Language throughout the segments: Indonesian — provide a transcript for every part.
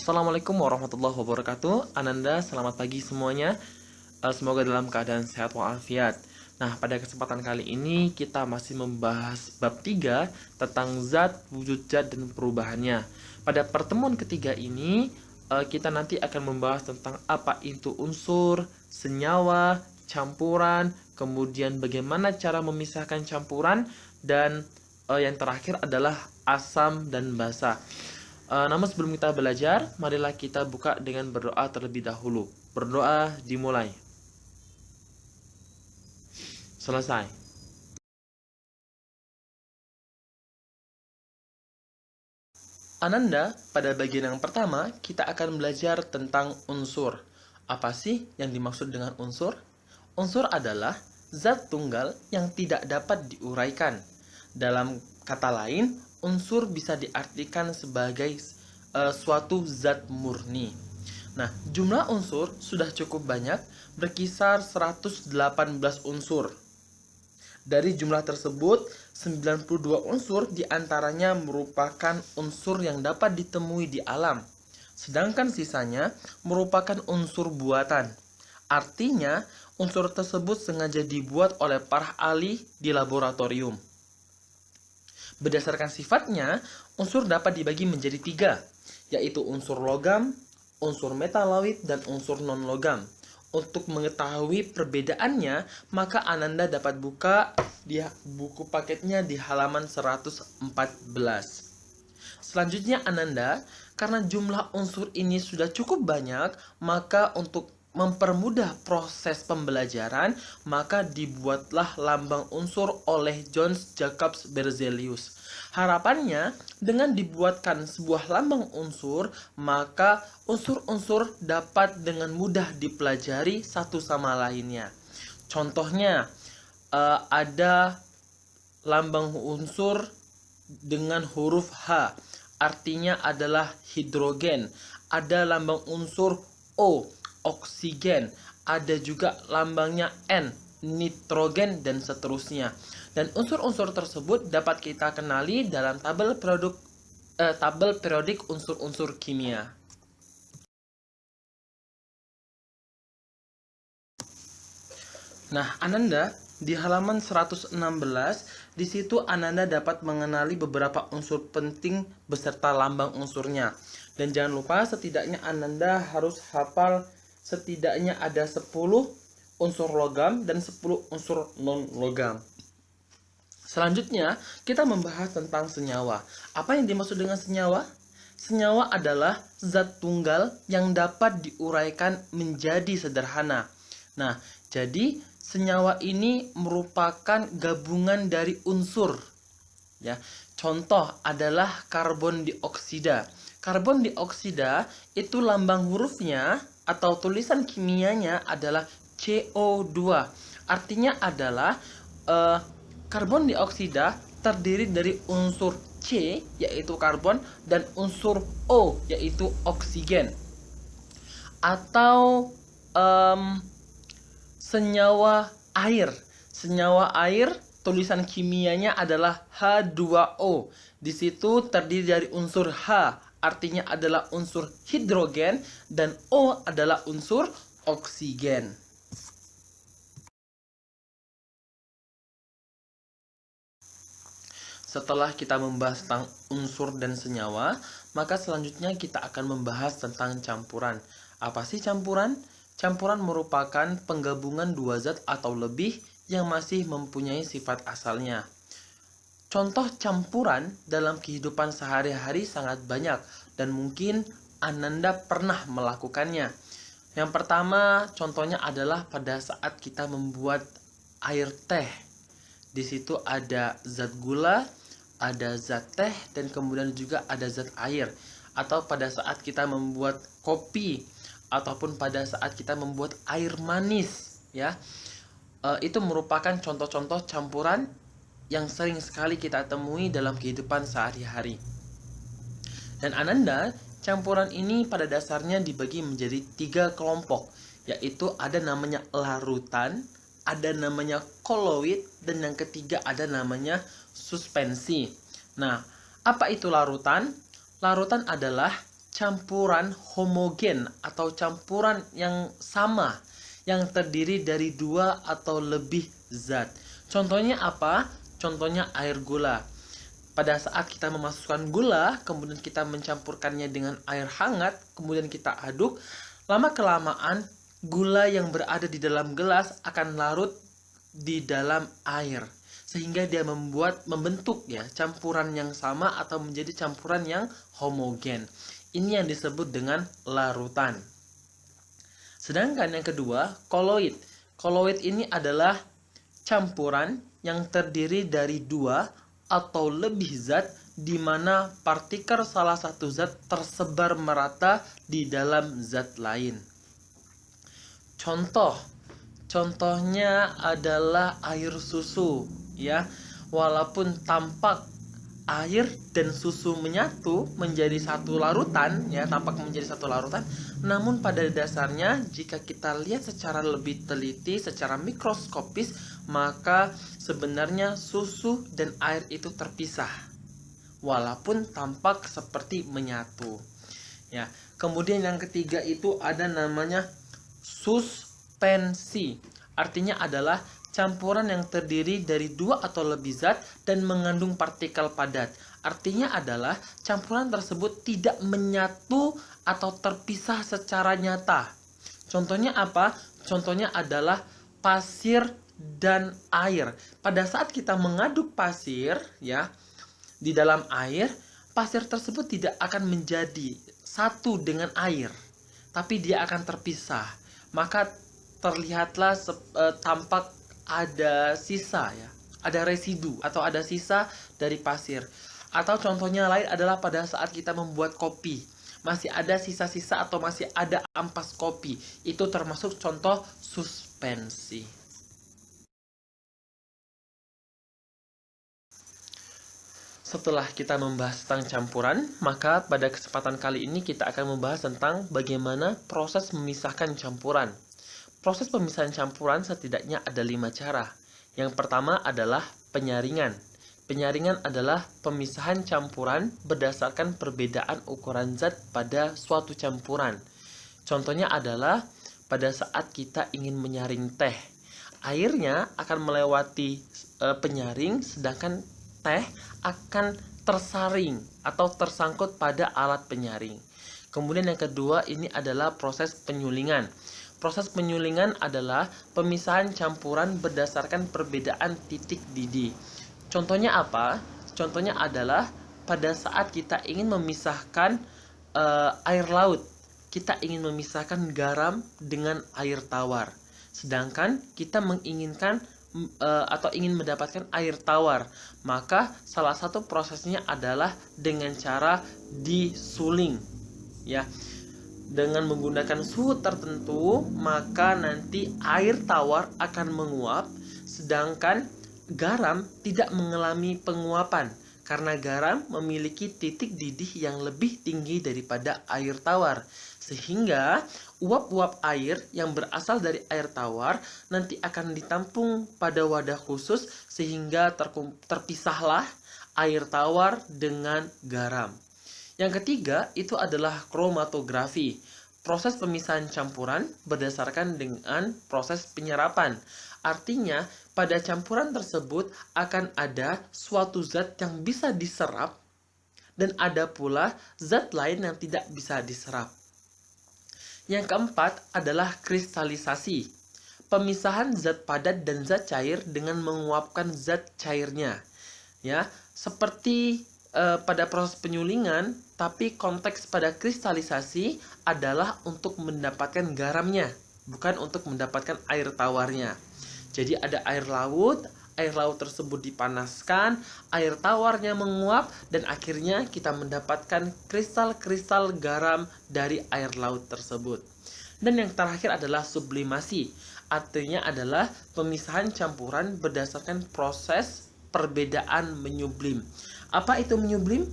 Assalamualaikum warahmatullahi wabarakatuh. Ananda, selamat pagi semuanya. Semoga dalam keadaan sehat walafiat. Nah, pada kesempatan kali ini kita masih membahas bab 3 tentang zat, wujud zat, dan perubahannya. Pada pertemuan ketiga ini, kita nanti akan membahas tentang apa itu unsur, senyawa, campuran, kemudian bagaimana cara memisahkan campuran, dan yang terakhir adalah asam dan basa. Namun sebelum kita belajar, marilah kita buka dengan berdoa terlebih dahulu. Berdoa dimulai. Selesai. Ananda, pada bagian yang pertama, kita akan belajar tentang unsur. Apa sih yang dimaksud dengan unsur? Unsur adalah zat tunggal yang tidak dapat diuraikan. Dalam kata lain, unsur bisa diartikan sebagai suatu zat murni. Nah, jumlah unsur sudah cukup banyak, berkisar 118 unsur. Dari jumlah tersebut, 92 unsur diantaranya merupakan unsur yang dapat ditemui di alam, sedangkan sisanya merupakan unsur buatan. Artinya, unsur tersebut sengaja dibuat oleh para ahli di laboratorium. Berdasarkan sifatnya, unsur dapat dibagi menjadi 3, yaitu unsur logam, unsur metaloid, dan unsur non-logam. Untuk mengetahui perbedaannya, maka Ananda dapat buka di buku paketnya di halaman 114. Selanjutnya Ananda, karena jumlah unsur ini sudah cukup banyak, maka untuk mempermudah proses pembelajaran, maka dibuatlah lambang unsur oleh John Jacob Berzelius. Harapannya, dengan dibuatkan sebuah lambang unsur, maka unsur-unsur dapat dengan mudah dipelajari satu sama lainnya. Contohnya, ada lambang unsur dengan huruf H, artinya adalah hidrogen. Ada lambang unsur O, oksigen. Ada juga lambangnya N, nitrogen, dan seterusnya. Dan unsur-unsur tersebut dapat kita kenali dalam tabel periodik unsur-unsur kimia. Nah, Ananda, di halaman 116, di situ Ananda dapat mengenali beberapa unsur penting beserta lambang unsurnya. Dan jangan lupa setidaknya Ananda harus hafal setidaknya ada 10 unsur logam dan 10 unsur non-logam. Selanjutnya, kita membahas tentang senyawa. Apa yang dimaksud dengan senyawa? Senyawa adalah zat tunggal yang dapat diuraikan menjadi sederhana. Nah, jadi senyawa ini merupakan gabungan dari unsur. Ya, contoh adalah karbon dioksida. Karbon dioksida itu lambang hurufnya atau tulisan kimianya adalah CO2. Artinya adalah karbon dioksida terdiri dari unsur C, yaitu karbon, dan unsur O, yaitu oksigen. Atau senyawa air. Senyawa air, tulisan kimianya adalah H2O. Di situ terdiri dari unsur H, artinya adalah unsur hidrogen, dan O adalah unsur oksigen. Setelah kita membahas tentang unsur dan senyawa, maka selanjutnya kita akan membahas tentang campuran. Apa sih campuran? Campuran merupakan penggabungan dua zat atau lebih yang masih mempunyai sifat asalnya. Contoh campuran dalam kehidupan sehari-hari sangat banyak dan mungkin Ananda pernah melakukannya. Yang pertama, contohnya adalah pada saat kita membuat air teh. Di situ ada zat gula, ada zat teh, dan kemudian juga ada zat air. Atau pada saat kita membuat kopi, ataupun pada saat kita membuat air manis, ya, itu merupakan contoh-contoh campuran yang sering sekali kita temui dalam kehidupan sehari-hari. Dan Ananda, campuran ini pada dasarnya dibagi menjadi 3 kelompok, yaitu ada namanya larutan, ada namanya koloid, dan yang ketiga ada namanya suspensi. Nah, apa itu larutan? Larutan adalah campuran homogen atau campuran yang sama yang terdiri dari dua atau lebih zat. Contohnya apa? Contohnya air gula. Pada saat kita memasukkan gula, kemudian kita mencampurkannya dengan air hangat, kemudian kita aduk, lama-kelamaan gula yang berada di dalam gelas akan larut di dalam air, sehingga dia membentuk ya campuran yang sama atau menjadi campuran yang homogen. Ini yang disebut dengan larutan. Sedangkan yang kedua, koloid. Koloid ini adalah campuran yang terdiri dari dua atau lebih zat di mana partikel salah satu zat tersebar merata di dalam zat lain. Contohnya adalah air susu ya. Walaupun tampak air dan susu menyatu menjadi satu larutan ya, tampak menjadi satu larutan, namun pada dasarnya jika kita lihat secara lebih teliti, secara mikroskopis, maka sebenarnya susu dan air itu terpisah walaupun tampak seperti menyatu ya. Kemudian yang ketiga itu ada namanya suspensi. Artinya adalah campuran yang terdiri dari dua atau lebih zat dan mengandung partikel padat. Artinya adalah campuran tersebut tidak menyatu atau terpisah secara nyata. Contohnya apa? Contohnya adalah pasir dan air. Pada saat kita mengaduk pasir ya di dalam air, pasir tersebut tidak akan menjadi satu dengan air, tapi dia akan terpisah. Maka terlihatlah tampak ada sisa ya, ada residu atau ada sisa dari pasir. Atau contohnya lain adalah pada saat kita membuat kopi, masih ada sisa-sisa atau masih ada ampas kopi. Itu termasuk contoh suspensi. Setelah kita membahas tentang campuran, maka pada kesempatan kali ini kita akan membahas tentang bagaimana proses memisahkan campuran. Proses pemisahan campuran setidaknya ada 5 cara. Yang pertama adalah penyaringan. Penyaringan adalah pemisahan campuran berdasarkan perbedaan ukuran zat pada suatu campuran. Contohnya adalah pada saat kita ingin menyaring teh. Airnya akan melewati penyaring, sedangkan teh akan tersaring atau tersangkut pada alat penyaring. Kemudian yang kedua ini adalah proses penyulingan. Proses penyulingan adalah pemisahan campuran berdasarkan perbedaan titik didih. Contohnya apa? Contohnya adalah pada saat kita ingin memisahkan air laut. Kita ingin memisahkan garam dengan air tawar. Sedangkan kita menginginkan atau ingin mendapatkan air tawar, maka salah satu prosesnya adalah dengan cara disuling ya. Dengan menggunakan suhu tertentu, maka nanti air tawar akan menguap, sedangkan garam tidak mengalami penguapan karena garam memiliki titik didih yang lebih tinggi daripada air tawar. Sehingga uap-uap air yang berasal dari air tawar nanti akan ditampung pada wadah khusus sehingga terpisahlah air tawar dengan garam. Yang ketiga itu adalah kromatografi. Proses pemisahan campuran berdasarkan dengan proses penyerapan. Artinya pada campuran tersebut akan ada suatu zat yang bisa diserap dan ada pula zat lain yang tidak bisa diserap. Yang keempat adalah kristalisasi. Pemisahan zat padat dan zat cair dengan menguapkan zat cairnya. Ya, seperti pada proses penyulingan, tapi konteks pada kristalisasi adalah untuk mendapatkan garamnya, bukan untuk mendapatkan air tawarnya. Jadi ada air laut tersebut dipanaskan, air tawarnya menguap, dan akhirnya kita mendapatkan kristal-kristal garam dari air laut tersebut. Dan yang terakhir adalah sublimasi. Artinya adalah pemisahan campuran berdasarkan proses perbedaan menyublim. Apa itu menyublim?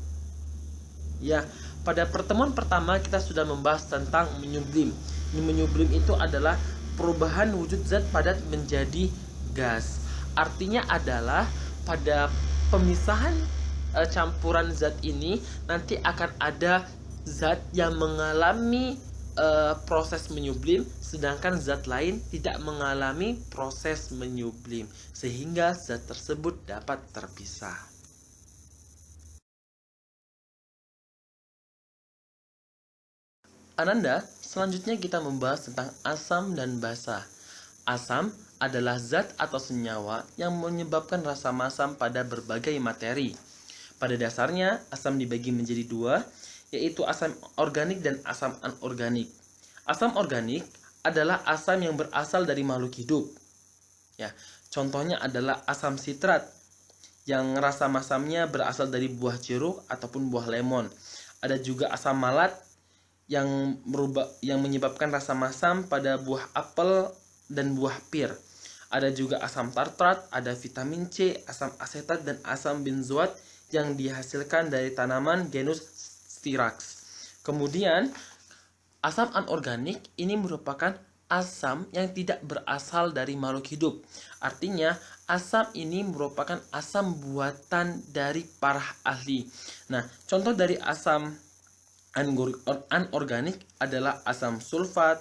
Ya, pada pertemuan pertama kita sudah membahas tentang menyublim. Menyublim itu adalah perubahan wujud zat padat menjadi gas. Artinya adalah pada pemisahan campuran zat ini nanti akan ada zat yang mengalami proses menyublim, sedangkan zat lain tidak mengalami proses menyublim, sehingga zat tersebut dapat terpisah. Ananda, selanjutnya kita membahas tentang asam dan basa. Asam adalah zat atau senyawa yang menyebabkan rasa masam pada berbagai materi. Pada dasarnya, asam dibagi menjadi dua, yaitu asam organik dan asam anorganik. Asam organik adalah asam yang berasal dari makhluk hidup. Ya, contohnya adalah asam sitrat yang rasa masamnya berasal dari buah jeruk ataupun buah lemon. Ada juga asam malat yang menyebabkan rasa masam pada buah apel dan buah pir. Ada juga asam tartrat, ada vitamin C, asam asetat, dan asam benzoat yang dihasilkan dari tanaman genus Styrax. Kemudian, asam anorganik ini merupakan asam yang tidak berasal dari makhluk hidup. Artinya, asam ini merupakan asam buatan dari para ahli. Nah, contoh dari asam anorganik adalah asam sulfat,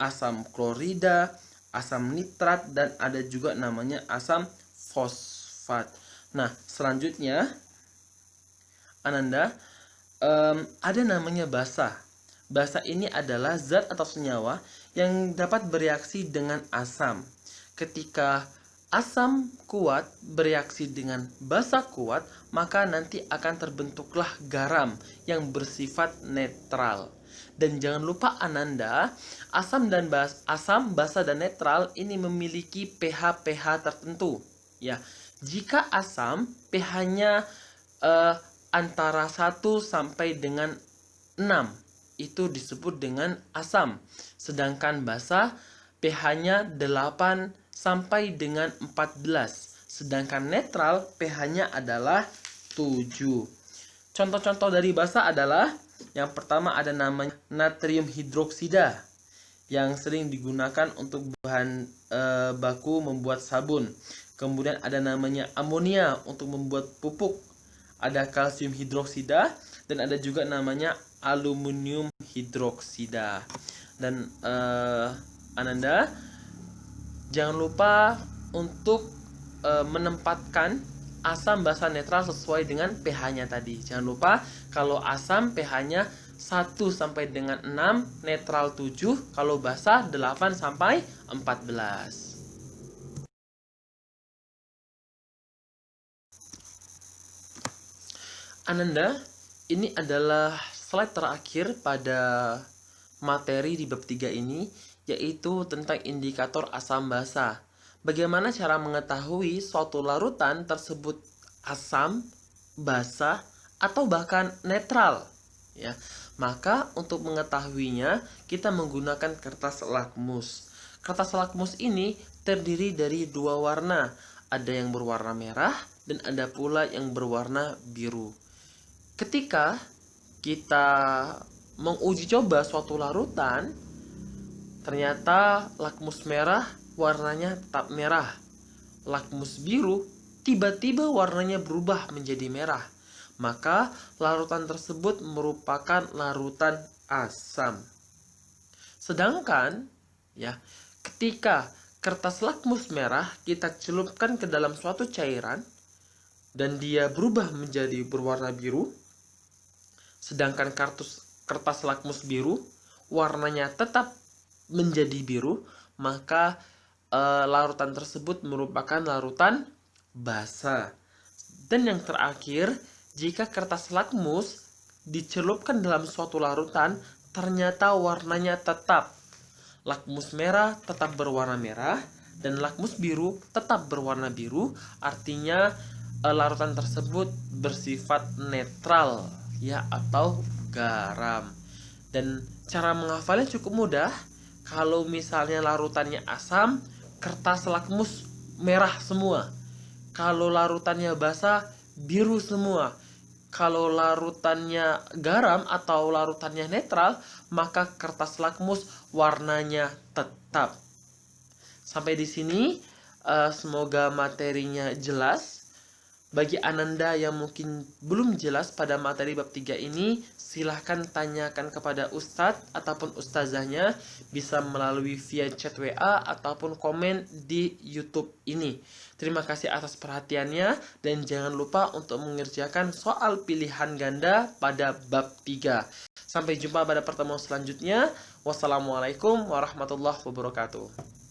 asam klorida, asam nitrat, dan ada juga namanya asam fosfat. Nah, selanjutnya Ananda, ada namanya basa. Basa ini adalah zat atau senyawa yang dapat bereaksi dengan asam. Ketika asam kuat bereaksi dengan basa kuat, maka nanti akan terbentuklah garam yang bersifat netral. Dan jangan lupa Ananda, asam, basa, dan netral ini memiliki pH tertentu. Ya, jika asam pH-nya antara 1 sampai dengan 6 itu disebut dengan asam. Sedangkan basa pH-nya 8 sampai dengan 14. Sedangkan netral pH-nya adalah 7. Contoh-contoh dari basa adalah yang pertama ada namanya natrium hidroksida yang sering digunakan untuk bahan baku membuat sabun. Kemudian ada namanya amonia untuk membuat pupuk. Ada kalsium hidroksida dan ada juga namanya aluminium hidroksida. Dan Ananda, jangan lupa untuk menempatkan asam basa netral sesuai dengan pH-nya tadi. Jangan lupa kalau asam pH-nya 1 sampai dengan 6, netral 7, kalau basa 8 sampai 14. Ananda, ini adalah slide terakhir pada materi di bab 3 ini, yaitu tentang indikator asam basa. Bagaimana cara mengetahui suatu larutan tersebut asam, basa, atau bahkan netral? Ya, maka untuk mengetahuinya kita menggunakan kertas lakmus. Kertas lakmus ini terdiri dari dua warna, ada yang berwarna merah dan ada pula yang berwarna biru. Ketika kita menguji coba suatu larutan, ternyata lakmus merah warnanya tetap merah. Lakmus biru tiba-tiba warnanya berubah menjadi merah. Maka larutan tersebut merupakan larutan asam. Sedangkan ya, ketika kertas lakmus merah kita celupkan ke dalam suatu cairan dan dia berubah menjadi berwarna biru, sedangkan kertas lakmus biru warnanya tetap menjadi biru, maka larutan tersebut merupakan larutan basa. Dan yang terakhir, jika kertas lakmus dicelupkan dalam suatu larutan, ternyata warnanya tetap. Lakmus merah tetap berwarna merah dan lakmus biru tetap berwarna biru, artinya larutan tersebut bersifat netral ya, atau garam. Dan cara menghafalnya cukup mudah. Kalau misalnya larutannya asam, kertas lakmus merah semua. Kalau larutannya basa, biru semua. Kalau larutannya garam atau larutannya netral, maka kertas lakmus warnanya tetap. Sampai di sini semoga materinya jelas. Bagi Ananda yang mungkin belum jelas pada materi bab 3 ini, silahkan tanyakan kepada ustadz ataupun ustazahnya, bisa melalui via chat WA ataupun komen di YouTube ini. Terima kasih atas perhatiannya dan jangan lupa untuk mengerjakan soal pilihan ganda pada bab 3. Sampai jumpa pada pertemuan selanjutnya. Wassalamualaikum warahmatullahi wabarakatuh.